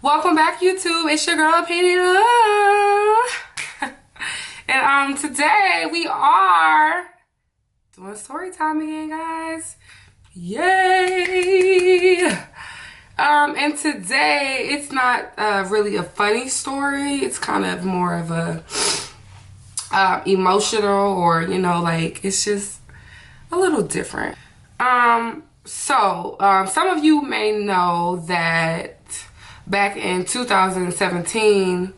Welcome back, YouTube. It's your girl Pennylouu. And today we are doing story time again, guys. Yay! And today it's not really a funny story. It's kind of more of a emotional, or like it's just a little different. Some of you may know that back in 2017,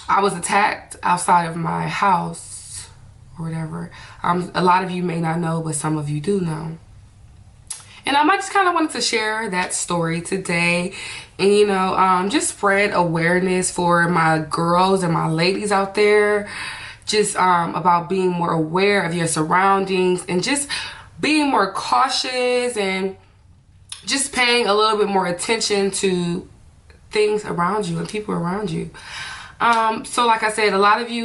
I was attacked outside of my house or whatever. A lot of you may not know, but some of you do know. And I just kind of wanted to share that story today and, just spread awareness for my girls and my ladies out there, just about being more aware of your surroundings and just being more cautious and just paying a little bit more attention to things around you and people around you. So like I said,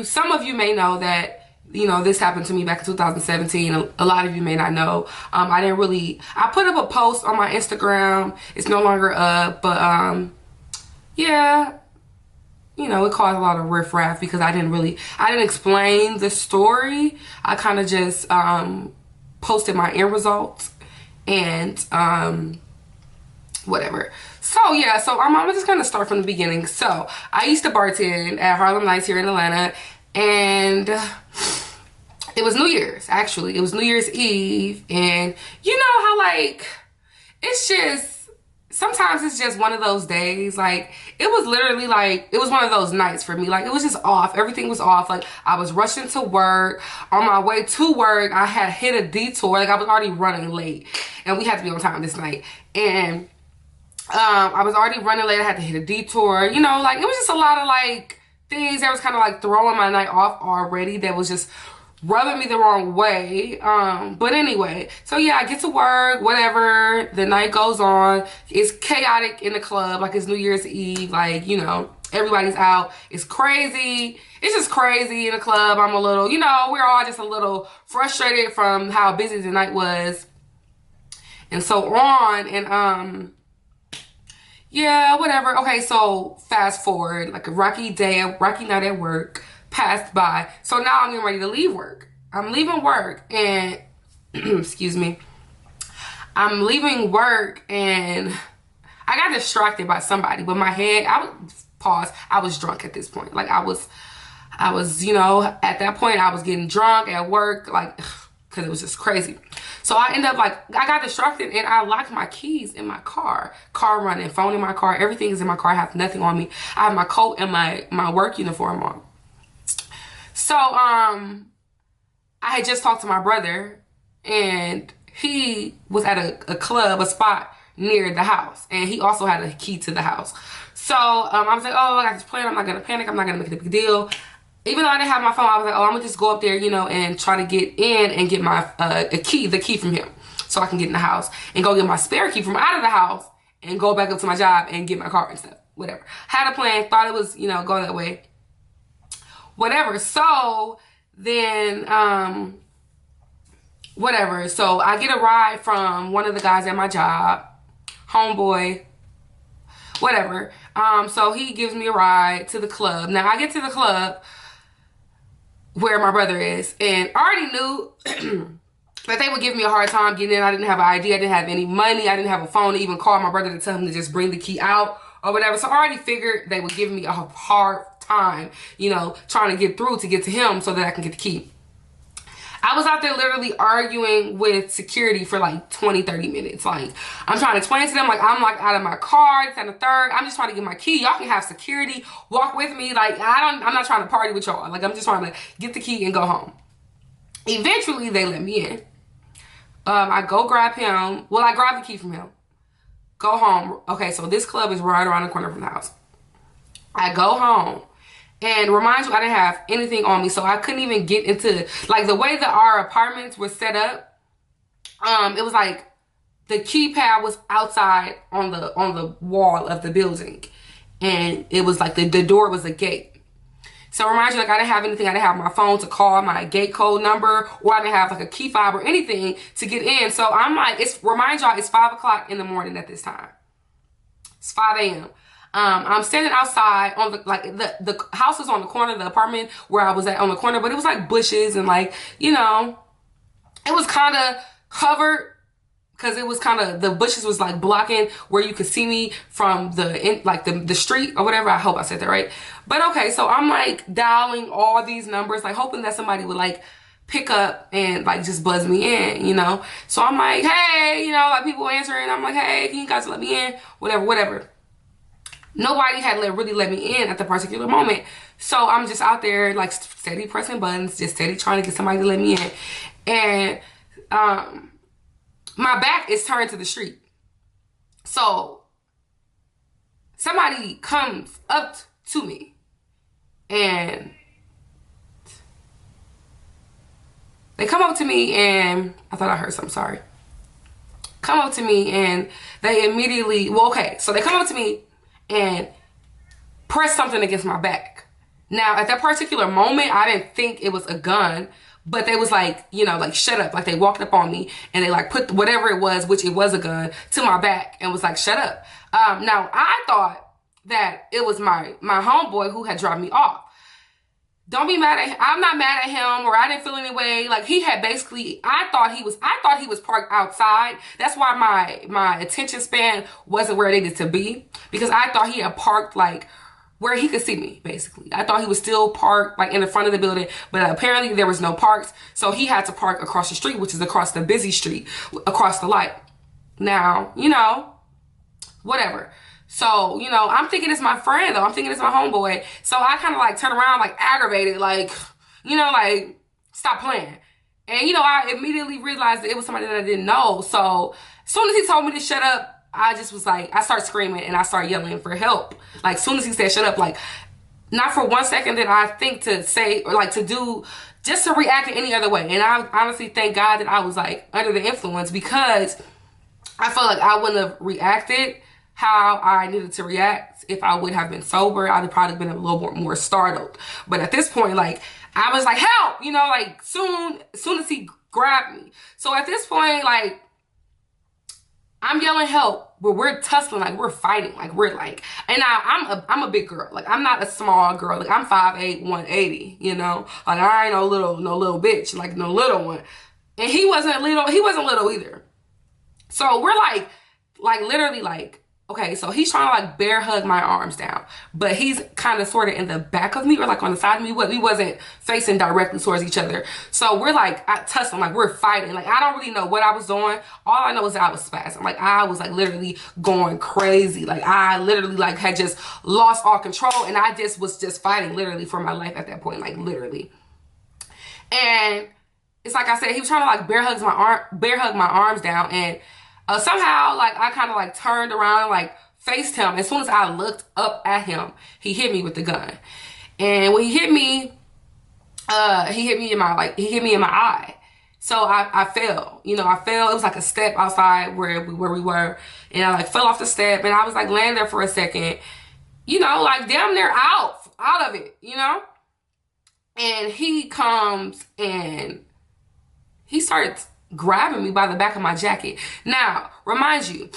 some of you may know that this happened to me back in 2017. A lot of you may not know. I put up a post on my Instagram. It's no longer up, but yeah, it caused a lot of riffraff because I didn't explain the story. I kind of just posted my end results and whatever. So yeah, I'm just gonna start from the beginning. So I used to bartend at Harlem Nights here in Atlanta, and it was New Year's. Actually, it was New Year's Eve, and you know how it's just sometimes it's just one of those days. It was literally it was one of those nights for me. It was just off. Everything was off. I was rushing to work. On my way to work, I had hit a detour. I was already running late, and we had to be on time this night. And I was already running late. I had to hit a detour. It was just a lot of things that was kind of throwing my night off already. That was just rubbing me the wrong way. But anyway, so yeah, I get to work, whatever. The night goes on. It's chaotic in the club. It's New Year's Eve. Everybody's out. It's crazy. It's just crazy in the club. I'm a little, we're all just a little frustrated from how busy the night was and so on. And yeah, whatever. Okay, so fast forward, a rocky night at work passed by. So now I'm getting ready to leave work. I'm leaving work and, excuse me. I'm leaving work and I got distracted by somebody, but I was drunk at this point. I was, at that point I was getting drunk at work, because it was just crazy. So I end up I got distracted and I locked my keys in my car running, phone in my car, everything is in my car. I have nothing on me. I have my coat and my work uniform on. So I had just talked to my brother, and he was at a club, a spot near the house, and he also had a key to the house. So I was like, oh, I got this plan. I'm not gonna panic. I'm not gonna make it a big deal. Even though I didn't have my phone, I was like, oh, I'm gonna just go up there, and try to get in and get my the key from him, so I can get in the house and go get my spare key from out of the house and go back up to my job and get my car and stuff. Whatever. Had a plan. Thought it was, go that way. Whatever. So then, whatever. So I get a ride from one of the guys at my job, homeboy. Whatever. So he gives me a ride to the club. Now I get to the club where my brother is, and I already knew that they would give me a hard time getting in. I didn't have an ID. I didn't have any money. I didn't have a phone to even call my brother to tell him to just bring the key out or whatever. So I already figured they would give me a hard time, trying to get through to get to him so that I can get the key. I was out there literally arguing with security for 20, 30 minutes. I'm trying to explain to them, I'm out of my car, it's at the third. I'm just trying to get my key. Y'all can have security, walk with me. I'm not trying to party with y'all. I'm just trying to get the key and go home. Eventually, they let me in. I go grab him. Well, I grab the key from him. Go home. Okay, so this club is right around the corner from the house. I go home. And remind you, I didn't have anything on me, so I couldn't even get into the way that our apartments were set up. It was the keypad was outside on the wall of the building, and it was the door was a gate. So remind you, I didn't have anything. I didn't have my phone to call my gate code number, or I didn't have a key fob or anything to get in. So I'm remind y'all, it's 5 o'clock in the morning at this time. It's 5 a.m. I'm standing outside on the house is on the corner, the apartment where I was at on the corner, but it was like bushes and like, you know, it was kind of covered because it was kind of, the bushes was like blocking where you could see me from the street or whatever. I hope I said that right. But okay, so I'm like dialing all these numbers, like hoping that somebody would like pick up and like just buzz me in, you know. So I'm like, hey, you know, like people answering. I'm like, hey, can you guys let me in? Whatever. Nobody had really let me in at the particular moment. So I'm just out there like steady pressing buttons, just steady trying to get somebody to let me in. And my back is turned to the street. So somebody comes up to me and they come up to me and I thought I heard something, sorry. Come up to me and they immediately, well, okay, so they come up to me and press something against my back. Now, at that particular moment, I didn't think it was a gun, but they was like, you know, like, shut up. Like, they walked up on me and they like put whatever it was, which it was a gun, to my back and was like, shut up. Now, I thought that it was my homeboy who had dropped me off. Don't be mad at him. I'm not mad at him, or I didn't feel any way. Like, he had basically, I thought he was parked outside. That's why my attention span wasn't where it needed to be, because I thought he had parked like where he could see me, basically. I thought he was still parked like in the front of the building, but apparently there was no parks. So he had to park across the street, which is across the busy street, across the light. Now, you know, whatever. So, you know, I'm thinking it's my friend, though. I'm thinking it's my homeboy. So I kind of like turn around, like aggravated, like, you know, like, stop playing. And, you know, I immediately realized that it was somebody that I didn't know. So as soon as he told me to shut up, I just was like, I started screaming and I started yelling for help. Like, as soon as he said shut up, like, not for 1 second did I think to say, or like to do, just to react in any other way. And I honestly thank God that I was like under the influence, because I felt like I wouldn't have reacted how I needed to react if I would have been sober. I'd have probably been a little more startled. But at this point, like, I was like, help, you know, like soon as he grabbed me. So at this point, like, I'm yelling help, but we're tussling, like we're fighting, like we're like, and I'm a big girl. Like, I'm not a small girl. Like, I'm 5'8", 180, you know? Like, I ain't no little bitch, like no little one. And he wasn't little either. So we're like literally like, okay, so he's trying to like bear hug my arms down, but he's kind of sort of in the back of me, or like on the side of me. We wasn't facing directly towards each other. So we're like tussling, like we're fighting. Like, I don't really know what I was doing. All I know is that I was spazzing. Like, I was like literally going crazy. Like, I literally like had just lost all control, and I just was just fighting literally for my life at that point, like literally. And it's like I said, he was trying to like bear hug my arms down, and somehow, like, I kind of like turned around, like faced him. As soon as I looked up at him, he hit me with the gun. And when he hit me in my eye. So I fell. You know, I fell. It was like a step outside where we were, and I like fell off the step, and I was like laying there for a second, you know, like damn near out of it, you know. And he comes and he starts grabbing me by the back of my jacket. Now, remind you,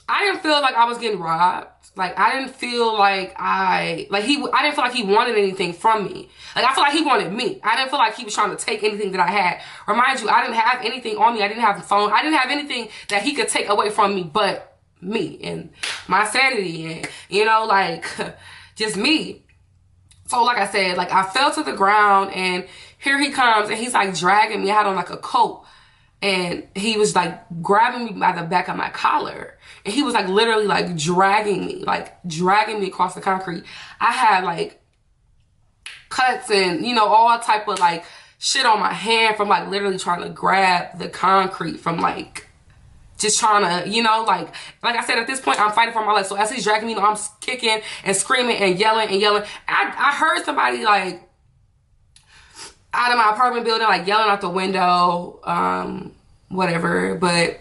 I didn't feel like I was getting robbed. Like, I didn't feel like I didn't feel like he wanted anything from me. Like, I feel like he wanted me. I didn't feel like he was trying to take anything that I had. Remind you, I didn't have anything on me. I didn't have a phone. I didn't have anything that he could take away from me but me and my sanity and, you know, like, just me. So, like I said, like, I fell to the ground, and here he comes, and he's like dragging me. I had on like a coat. And he was like grabbing me by the back of my collar. And he was like literally like dragging me across the concrete. I had like cuts and, you know, all type of like shit on my hand from like literally trying to grab the concrete, from like just trying to, you know, like I said, at this point I'm fighting for my life. So as he's dragging me, you know, I'm kicking and screaming and yelling and yelling. I heard somebody like out of my apartment building, like yelling out the window, whatever. But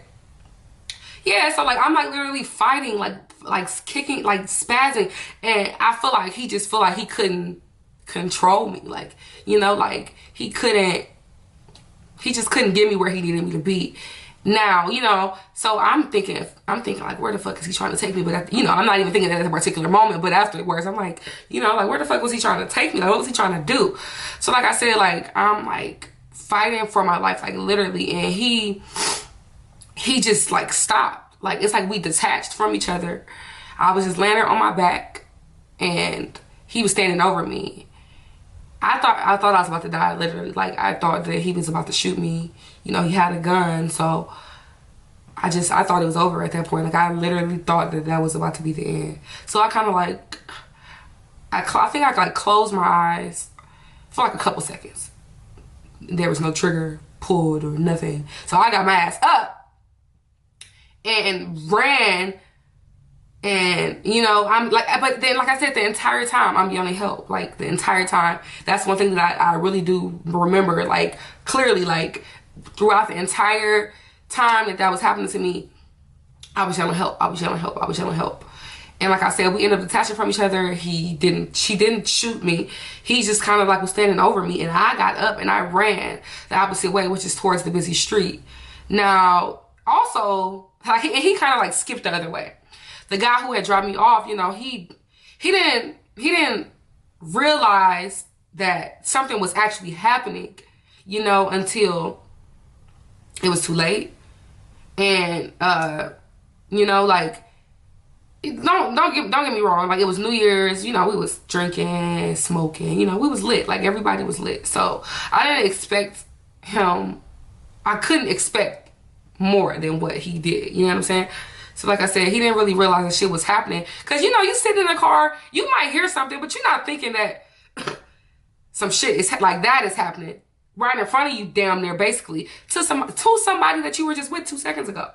yeah, so like I'm like literally fighting, like kicking, like spazzing, and I feel like he just feel like he couldn't control me, like, you know, like he just couldn't get me where he needed me to be. Now, you know, so I'm thinking like, where the fuck is he trying to take me? But, you know, I'm not even thinking that at a particular moment, but afterwards, I'm like, you know, like, where the fuck was he trying to take me? Like, what was he trying to do? So, like I said, like, I'm, like, fighting for my life, like, literally, and he just, like, stopped. Like, it's like we detached from each other. I was just laying there on my back, and he was standing over me. I thought I was about to die, literally. Like, I thought that he was about to shoot me. You know, he had a gun, so I thought it was over at that point. Like, I literally thought that that was about to be the end. So I kind of like, I think I like closed my eyes for like a couple seconds. There was no trigger pulled or nothing. So I got my ass up and ran. And, you know, I'm like, but then, like I said, the entire time I'm yelling help, like the entire time. That's one thing that I really do remember, like, clearly, like, throughout the entire time that was happening to me, I was yelling help, I was yelling help, I was yelling help. And like I said, we ended up detaching from each other. She didn't shoot me. He just kind of like was standing over me, and I got up and I ran the opposite way, which is towards the busy street. Now, also, he kind of like skipped the other way. The guy who had dropped me off, you know, he didn't realize that something was actually happening, you know, until it was too late. And you know, like, don't get me wrong, like, it was New Year's, you know, we was drinking, smoking, you know, we was lit, like, everybody was lit. So I didn't expect him, I couldn't expect more than what he did, you know what I'm saying? So like I said, he didn't really realize that shit was happening. Because, you know, you sit in a car, you might hear something, but you're not thinking that some shit is like that is happening right in front of you, damn near, basically, to somebody that you were just with 2 seconds ago.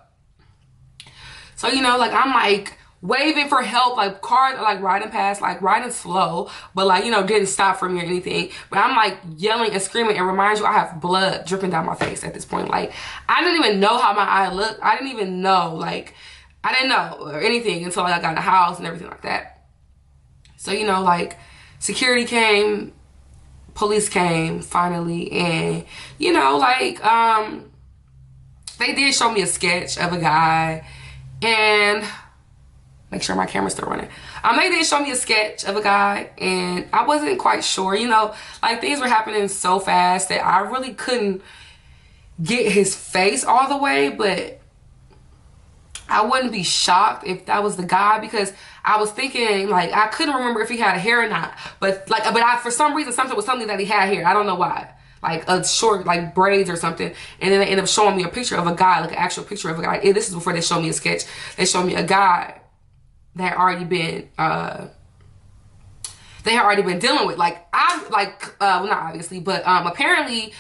So, you know, like, I'm like waving for help, like, cars are like riding past, like riding slow, but like, you know, didn't stop for me or anything. But I'm like yelling and screaming, and remind you, I have blood dripping down my face at this point. Like, I didn't even know how my eye looked. I didn't even know, like, I didn't know or anything until I got in the house and everything like that. So, you know, like, security came, police came finally, and, you know, like, they did show me a sketch of a guy, and make sure my camera's still running. They did show me a sketch of a guy, and I wasn't quite sure, you know, like, things were happening so fast that I really couldn't get his face all the way, but I wouldn't be shocked if that was the guy, because I was thinking, like, I couldn't remember if he had hair or not, but like, for some reason, something was telling me that he had hair. I don't know why, like a short, like, braids or something. And then they ended up showing me a picture of a guy, like an actual picture of a guy. And this is before they showed me a sketch. They showed me a guy that had already been, dealing with, like, well, not obviously, but apparently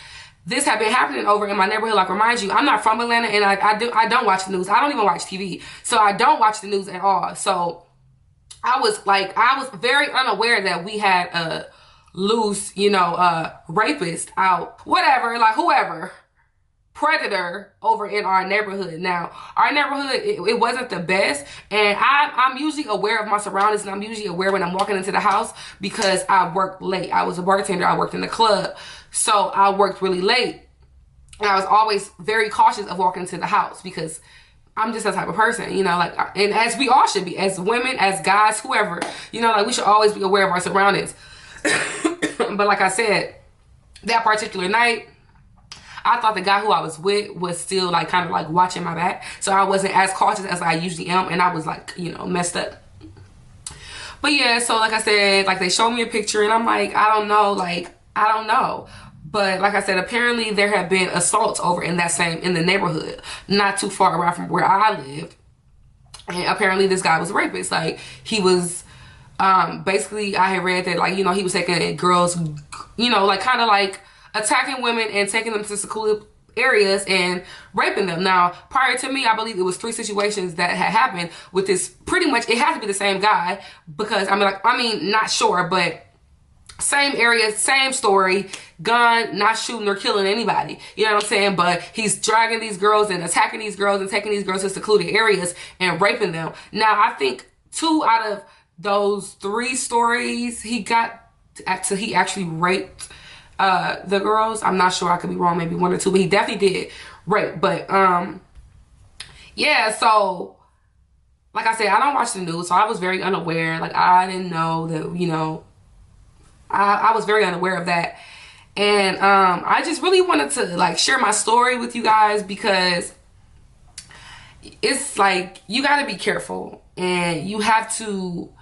this had been happening over in my neighborhood. Like, remind you, I'm not from Atlanta, and I don't watch the news. I don't even watch TV. So I don't watch the news at all. So I was very unaware that we had a loose, you know, rapist out, whatever, like, whoever, predator over in our neighborhood. Now, our neighborhood, it wasn't the best, and I'm usually aware of my surroundings, and I'm usually aware when I'm walking into the house, because I worked late. I was a bartender. I worked in the club, so I worked really late, and I was always very cautious of walking into the house, because I'm just that type of person, you know, like, and as we all should be, as women, as guys, whoever, you know, like, we should always be aware of our surroundings. But like I said, that particular night, I thought the guy who I was with was still, like, kind of like watching my back. So I wasn't as cautious as I usually am, and I was, like, you know, messed up. But yeah, so like I said, like, they showed me a picture, and I'm like, I don't know, like, I don't know. But like I said, apparently there have been assaults over in the neighborhood, not too far away from where I lived. And apparently this guy was a rapist. Like, he was, basically, I had read that, like, you know, he was taking girls, you know, like, kind of like attacking women and taking them to secluded areas and raping them. Now, prior to me, I believe it was 3 situations that had happened with this. Pretty much, it had to be the same guy, because I mean, not sure, but same area, same story, gun, not shooting or killing anybody. You know what I'm saying? But he's dragging these girls and attacking these girls and taking these girls to secluded areas and raping them. Now, I think 2 out of those 3 stories, he actually raped the girls. I'm not sure, I could be wrong, maybe 1 or 2, but he definitely did rape. But yeah, so like I said, I don't watch the news, so I was very unaware. Like I didn't know that, I was very unaware of that. And I just really wanted to like share my story with you guys because it's like you got to be careful and you have to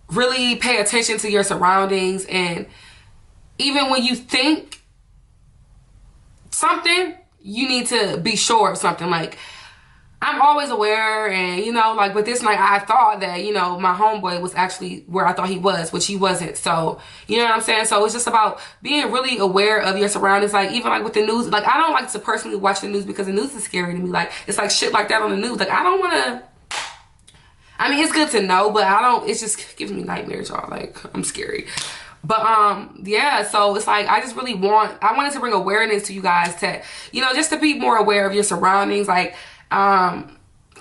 really pay attention to your surroundings. And even when you think something, you need to be sure of something. Like I'm always aware, and like, but this night I thought that, my homeboy was actually where I thought he was, which he wasn't. So, you know what I'm saying? So it's just about being really aware of your surroundings. Like, even like with the news, like I don't like to personally watch the news because the news is scary to me. Like, it's like shit like that on the news. Like, I don't want to, I mean, it's good to know, but it just gives me nightmares, y'all. Like, I'm scary. But yeah, so it's like I wanted to bring awareness to you guys to, just to be more aware of your surroundings. Like,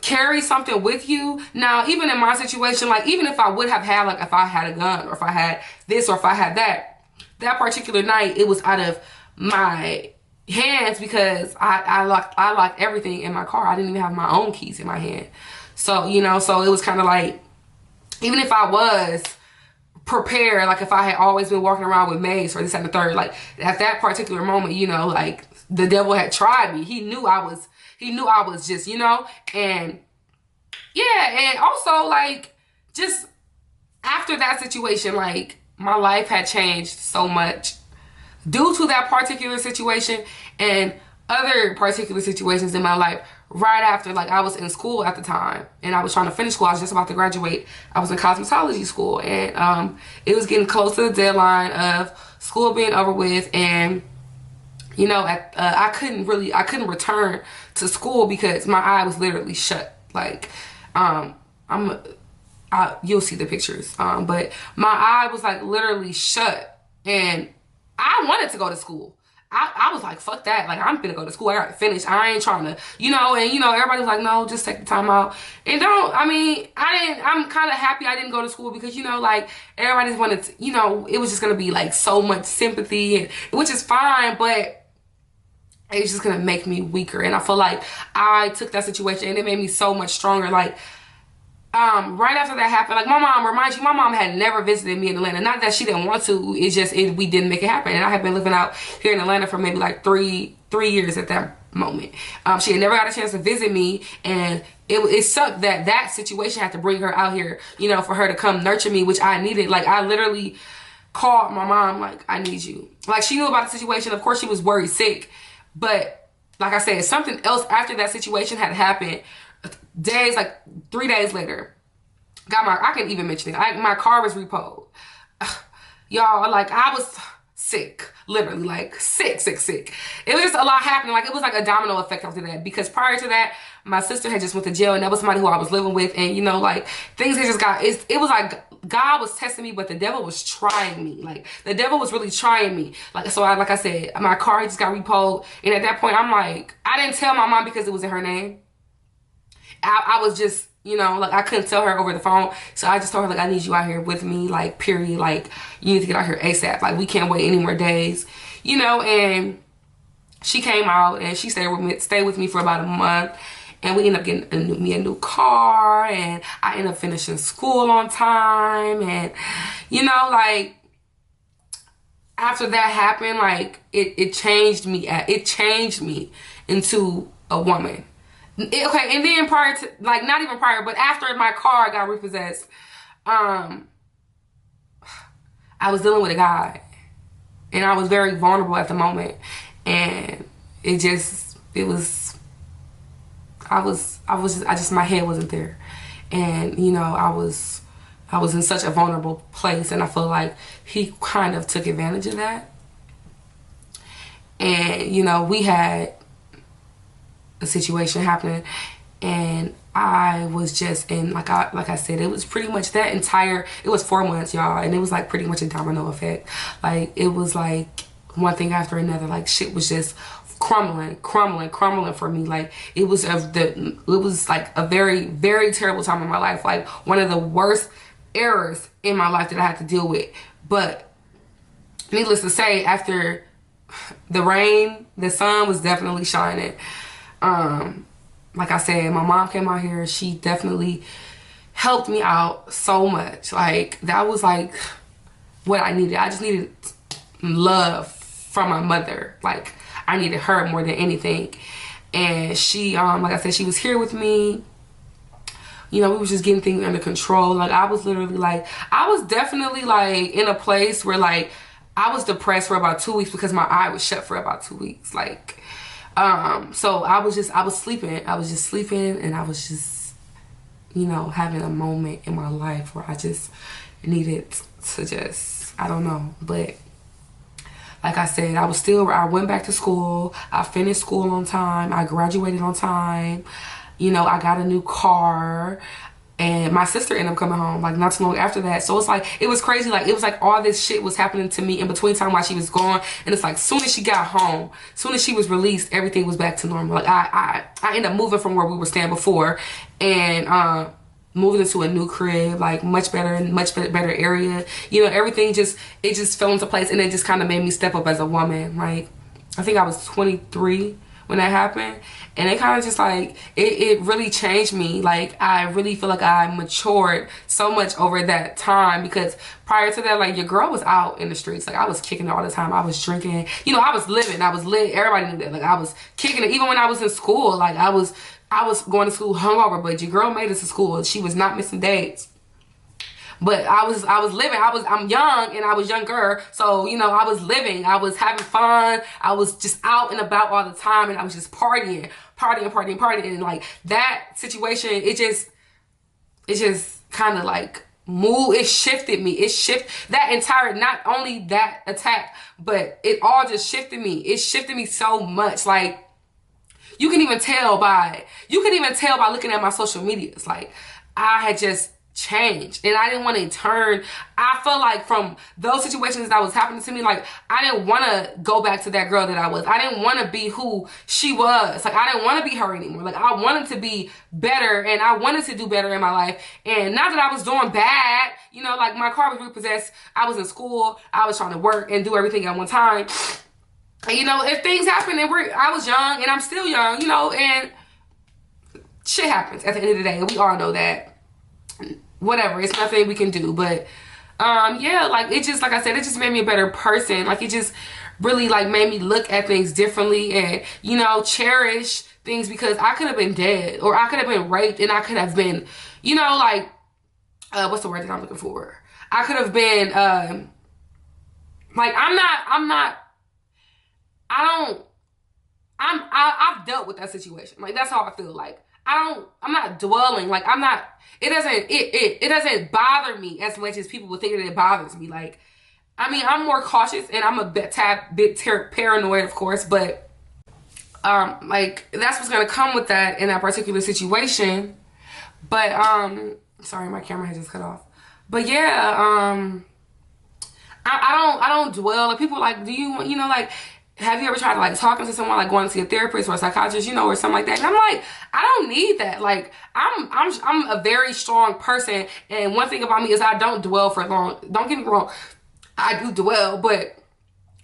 carry something with you. Now, even in my situation, like even if I would have had, like if I had a gun or if I had this or if I had that particular night, it was out of my hands because I locked everything in my car. I didn't even have my own keys in my hand. So, so it was kind of like, even if I was prepared, like if I had always been walking around with mace or this and the third, like at that particular moment, like the devil had tried me. He knew I was just, and yeah. And also like just after that situation, like my life had changed so much due to that particular situation and other particular situations in my life. Right after, like I was in school at the time and I was trying to finish school. I was just about to graduate. I was in cosmetology school, and it was getting close to the deadline of school being over with. And I couldn't return to school because my eye was literally shut. Like you'll see the pictures, but my eye was like literally shut, and I wanted to go to school. I was like, fuck that. Like, I'm gonna go to school. I gotta finish. I ain't trying to, and everybody was like, no, just take the time out. And I'm kind of happy I didn't go to school because, like, everybody just wanted to, it was just gonna be like so much sympathy, and which is fine, but it's just gonna make me weaker. And I feel like I took that situation and it made me so much stronger. Like, right after that happened, like my mom had never visited me in Atlanta. Not that she didn't want to, it's just we didn't make it happen. And I had been living out here in Atlanta for maybe like three years at that moment. She had never got a chance to visit me, and it sucked that situation had to bring her out here, for her to come nurture me, which I needed. Like I literally called my mom, like, I need you. Like she knew about the situation. Of course she was worried sick, but like I said, something else after that situation had happened. Like 3 days later, I can even mention it. My car was repoed. Y'all, like I was sick, literally like sick. It was just a lot happening. Like it was like a domino effect after that, because prior to that, my sister had just went to jail, and that was somebody who I was living with. And like things had just it was like God was testing me, but the devil was trying me. Like the devil was really trying me. Like, so like I said, my car just got repoed. And at that point, I'm like, I didn't tell my mom because it was in her name. I was just, like I couldn't tell her over the phone. So I just told her, like, I need you out here with me, like, period. Like, you need to get out here ASAP. Like, we can't wait any more days, and she came out and she stayed with me for about a month. And we ended up getting me a new car, and I ended up finishing school on time. And, like, after that happened, like, it changed me. It changed me into a woman. Okay, and then prior to, like, not even prior, but after my car got repossessed, I was dealing with a guy, and I was very vulnerable at the moment, and my head wasn't there, and I was in such a vulnerable place, and I feel like he kind of took advantage of that. And we had a situation happening, and I was just in, like I said, it was pretty much it was 4 months, y'all, and it was like pretty much a domino effect. Like it was like one thing after another. Like shit was just crumbling for me. Like it was like a very, very terrible time in my life. Like one of the worst errors in my life that I had to deal with. But needless to say, after the rain, the sun was definitely shining. like I said, my mom came out here. She definitely helped me out so much. Like, that was like what I needed. I just needed love from my mother. Like, I needed her more than anything. And she, like I said, she was here with me. You know, we was just getting things under control. Like, I was literally like, I was definitely like in a place where like I was depressed for about 2 weeks because my eye was shut for about 2 weeks. Like, so I was sleeping. I was just sleeping, and I was just, you know, having a moment in my life where I just needed to just, I don't know. But like I said, I went back to school. I finished school on time. I graduated on time. You know, I got a new car. And my sister ended up coming home like not too long after that. So it's like, it was crazy. Like, it was like all this shit was happening to me in between time while she was gone. And it's like, soon as she got home, soon as she was released, everything was back to normal. Like, I ended up moving from where we were staying before, and moving into a new crib, like much better area. You know, everything just fell into place, and it just kind of made me step up as a woman. Like, I think I was 23 when that happened, and it kind of just like it really changed me. Like, I really feel like I matured so much over that time, because prior to that, like, your girl was out in the streets. Like, I was kicking it all the time. I was drinking, you know, I was living, I was lit. Everybody knew that. Like, I was kicking it even when I was in school. Like, I was going to school hungover, but your girl made it to school. She was not missing dates. But I was living. I'm young, and I was younger. So, you know, I was living. I was having fun. I was just out and about all the time, and I was just partying. And like, that situation, it just kind of like moved. It shifted me. That entire, not only that attack, but it all just shifted me. It shifted me so much. Like, you can even tell by looking at my social medias. Like, I had just changed, and I didn't want to turn. I felt like from those situations that was happening to me, like, I didn't want to go back to that girl that I was. I didn't want to be who she was. Like, I didn't want to be her anymore. Like, I wanted to be better, and I wanted to do better in my life. And not that I was doing bad, you know, like, my car was repossessed. I was in school. I was trying to work and do everything at one time. And, you know, if things happen, and I was young, and I'm still young, you know, and shit happens at the end of the day. We all know that. Whatever, it's nothing we can do. But yeah, like, it just, like I said, it just made me a better person. Like, it just really like made me look at things differently, and, you know, cherish things, because I could have been dead, or I could have been raped, and I could have been, you know, like, what's the word that I'm looking for? I could have been like, I've dealt with that situation. Like, that's how I feel. Like, I'm not dwelling. Like, it doesn't bother me as much as people would think that it bothers me. Like, I mean, I'm more cautious, and I'm a bit paranoid, of course, but like, that's what's gonna come with that in that particular situation. But sorry, my camera has just cut off. But yeah, I don't dwell. Like, people are like, do you know, like, have you ever tried to, like, talking to someone, like going to see a therapist or a psychiatrist, you know, or something like that? And I'm like, I don't need that. Like, I'm a very strong person, and one thing about me is I don't dwell for long. Don't get me wrong, I do dwell, but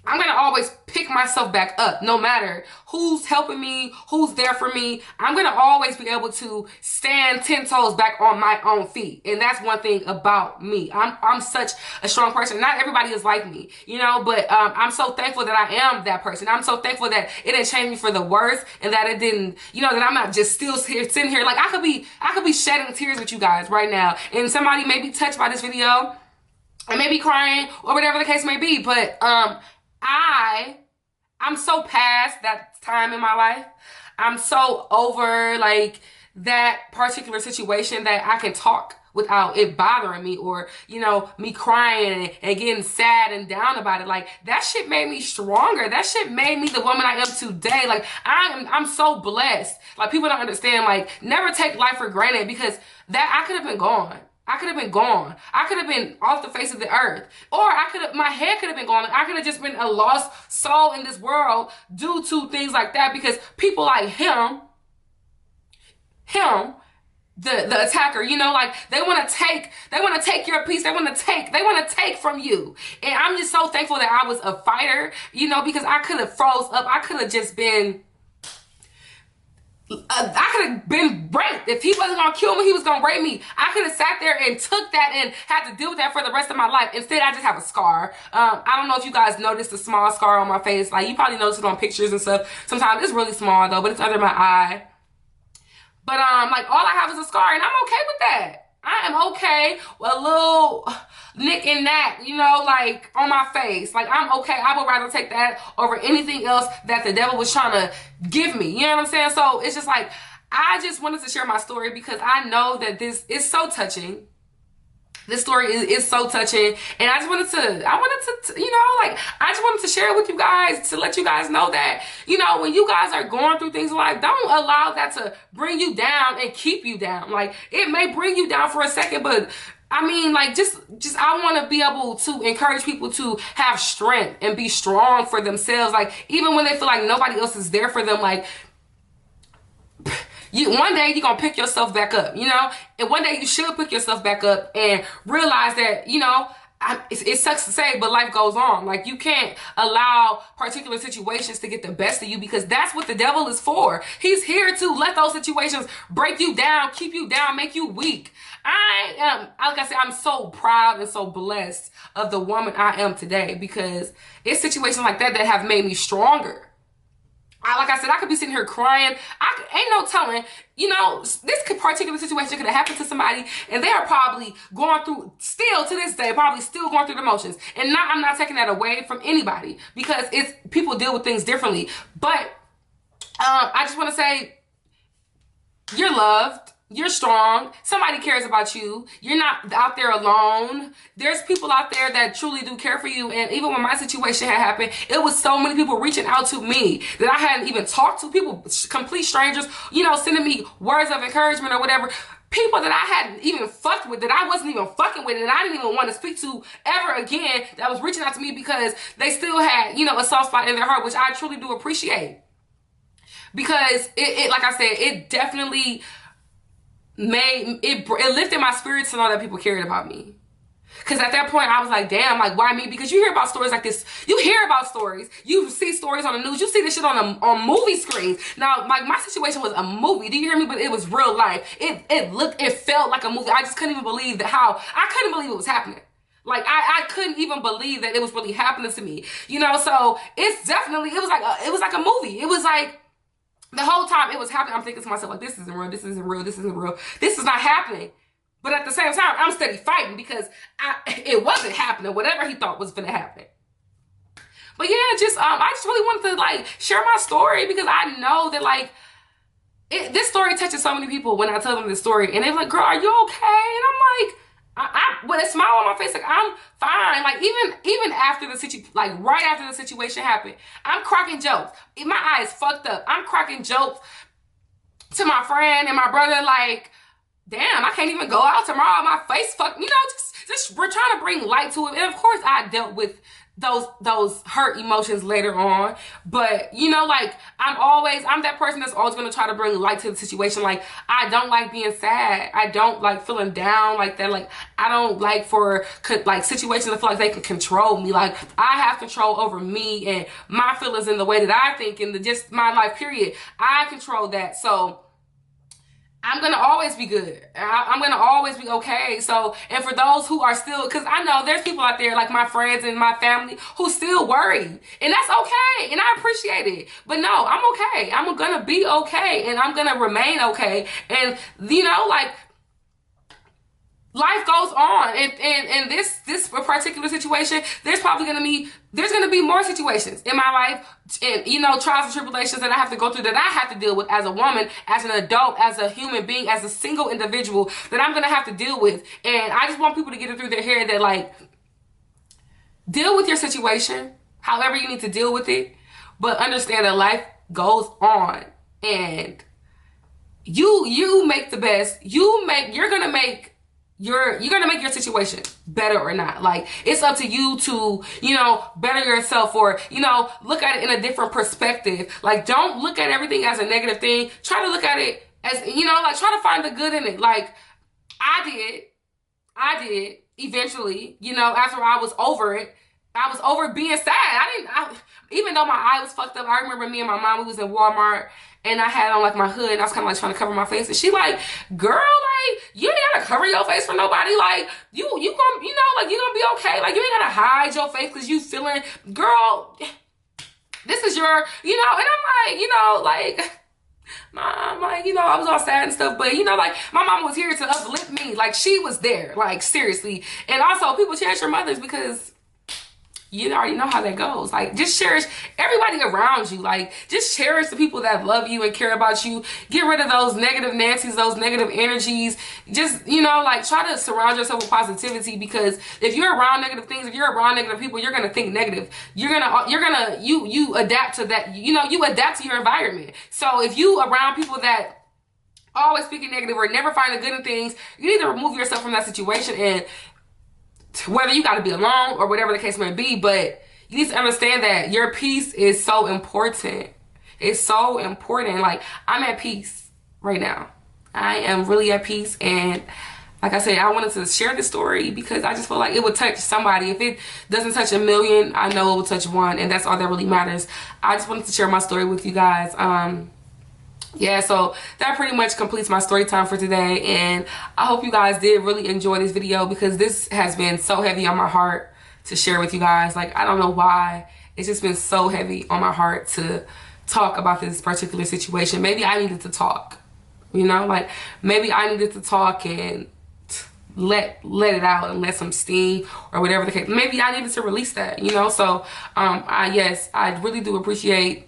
I'm gonna always pick myself back up, no matter who's helping me, who's there for me. I'm gonna always be able to stand 10 toes back on my own feet. And that's one thing about me. I'm such a strong person. Not everybody is like me, you know, but I'm so thankful that I am that person. I'm so thankful that it didn't change me for the worse, and that it didn't, you know, that I'm not just still here, sitting here. Like, I could be shedding tears with you guys right now, and somebody may be touched by this video and may be crying, or whatever the case may be, but I'm so past that time in my life. I'm so over, like, that particular situation that I can talk without it bothering me, or, you know, me crying and getting sad and down about it. Like, that shit made me stronger. That shit made me the woman I am today. Like, I'm so blessed. Like, people don't understand. Like, never take life for granted, because that I could have been gone. I could have been gone. I could have been off the face of the earth. Or my head could have been gone. I could have just been a lost soul in this world due to things like that, because people like him, the attacker, you know, like, they want to take your peace. They want to take from you. And I'm just so thankful that I was a fighter, you know, because I could have froze up. I could have just been I could have been raped. If he wasn't gonna kill me, he was gonna rape me. I could have sat there and took that and had to deal with that for the rest of my life. Instead, I just have a scar. I don't know if you guys noticed the small scar on my face. Like, you probably noticed it on pictures and stuff. Sometimes it's really small though, but it's under my eye. But like, all I have is a scar, and I'm okay with that. I am okay with a little nick and knack, you know, like on my face. Like, I'm okay. I would rather take that over anything else that the devil was trying to give me. You know what I'm saying? So it's just like, I just wanted to share my story because I know that this is so touching. This story is so touching, and I wanted to, you know, like, I just wanted to share it with you guys to let you guys know that, you know, when you guys are going through things in life, don't allow that to bring you down and keep you down. Like, it may bring you down for a second, but I mean, like, just I want to be able to encourage people to have strength and be strong for themselves. Like, even when they feel like nobody else is there for them, like, one day you're gonna pick yourself back up, you know, and one day you should pick yourself back up and realize that, you know, it sucks to say, but life goes on. Like, you can't allow particular situations to get the best of you, because that's what the devil is for. He's here to let those situations break you down, keep you down, make you weak. I am, like I said, I'm so proud and so blessed of the woman I am today, because it's situations like that that have made me stronger. Like I said, I could be sitting here crying. Ain't no telling, you know, this particular situation could have happened to somebody, and they are probably going through, still to this day, probably still going through the motions. And I'm not taking that away from anybody, because people deal with things differently. But I just want to say, you're loved. You're strong. Somebody cares about you. You're not out there alone. There's people out there that truly do care for you. And even when my situation had happened, it was so many people reaching out to me that I hadn't even talked to. People, complete strangers, you know, sending me words of encouragement or whatever. People that I hadn't even fucked with, that I wasn't even fucking with, and I didn't even want to speak to ever again, that was reaching out to me because they still had, you know, a soft spot in their heart, which I truly do appreciate. Because it like I said, it definitely it lifted my spirits to know that people cared about me. Because at that point, I was like, damn, like, why me? Because you hear about stories like this. You hear about stories. You see stories on the news. You see this shit on movie screens. Now, like, my situation was a movie. Do you hear me? But it was real life. It felt like a movie. I just couldn't even believe I couldn't believe it was happening. Like, I couldn't even believe that it was really happening to me. You know, so it's definitely, it was like a movie. It was like, the whole time it was happening, I'm thinking to myself, like, this isn't real, this isn't real, this isn't real. This is not happening. But at the same time, I'm steady fighting because it wasn't happening, whatever he thought was gonna happen. But yeah, I just really wanted to, like, share my story, because I know that, like, this story touches so many people when I tell them this story. And they're like, girl, are you okay? And I'm like, with a smile on my face, like, I'm fine. Like, even after the situation, like, right after the situation happened, I'm cracking jokes. My eyes fucked up. I'm cracking jokes to my friend and my brother, like, damn, I can't even go out tomorrow. My face fucked, you know, just we're trying to bring light to it. And of course, I dealt with those hurt emotions later on. But, you know, like, I'm that person that's always going to try to bring light to the situation. Like, I don't like being sad. I don't like feeling down like that. Like, I don't like for, like, situations to feel like they can control me. Like, I have control over me and my feelings in the way that I think, and just my life, period. I control that. So I'm going to always be good. I'm going to always be okay. So, and for those who are still, because I know there's people out there, like my friends and my family, who still worry. And that's okay. And I appreciate it. But no, I'm okay. I'm going to be okay. And I'm going to remain okay. And, you know, like, life goes on, and this particular situation, there's gonna be more situations in my life, and, you know, trials and tribulations that I have to go through, that I have to deal with as a woman, as an adult, as a human being, as a single individual, that I'm gonna have to deal with. And I just want people to get it through their head that, like, deal with your situation however you need to deal with it, but understand that life goes on, and you make the best. You're gonna make your situation better or not. Like, it's up to you to, you know, better yourself, or, you know, look at it in a different perspective. Like, don't look at everything as a negative thing. Try to look at it as, you know, like, try to find the good in it. Like, I did eventually, you know, after I was over it, I was over being sad. Even though my eye was fucked up, I remember me and my mom, we was in Walmart and I had on like my hood and I was kind of like trying to cover my face. And she like, girl, like, you ain't gotta cover your face for nobody. Like, you gonna, you know, like, you gonna be okay. Like, you ain't gotta hide your face because you feeling, girl, this is your, you know, and I'm like, you know, like, Mom, like, you know, I was all sad and stuff, but you know, like, my mom was here to uplift me. Like, she was there, like, seriously. And also, people cherish your mothers because you already know how that goes. Like, just cherish everybody around you. Like, just cherish the people that love you and care about you. Get rid of those negative Nancy's, those negative energies. Just, you know, like, try to surround yourself with positivity, because if you're around negative things, if you're around negative people, you're gonna think negative. You adapt to that. You know, you adapt to your environment. So if you around people that always speaking negative or never find the good in things, you need to remove yourself from that situation. And whether you got to be alone or whatever the case may be, but you need to understand that your peace is so important. It's so important. Like, I'm at peace right now. I am really at peace. And like I said, I wanted to share this story because I just feel like it would touch somebody. If it doesn't touch a million, I know it will touch one, and that's all that really matters. I just wanted to share my story with you guys. Yeah, so that pretty much completes my story time for today, and I hope you guys did really enjoy this video because this has been so heavy on my heart to share with you guys. Like, I don't know why, it's just been so heavy on my heart to talk about this particular situation. Maybe I needed to talk, you know, like maybe I needed to talk and let it out and let some steam or whatever the case. Maybe I needed to release that, you know. So yes, I really do appreciate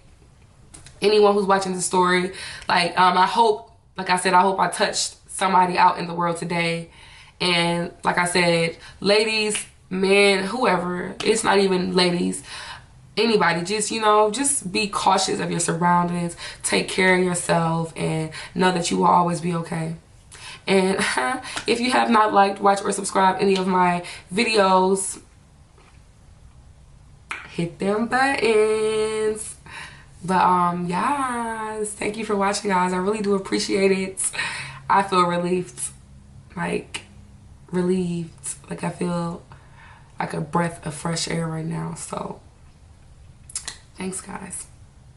anyone who's watching the story. Like, I hope, like I said, I hope I touched somebody out in the world today. And like I said, ladies, men, whoever, it's not even ladies, anybody, just, you know, just be cautious of your surroundings, take care of yourself, and know that you will always be okay. And if you have not liked, watched, or subscribed any of my videos, hit them buttons. But yes, thank you for watching, guys. I really do appreciate it. I feel relieved, like I feel like a breath of fresh air right now. So thanks, guys.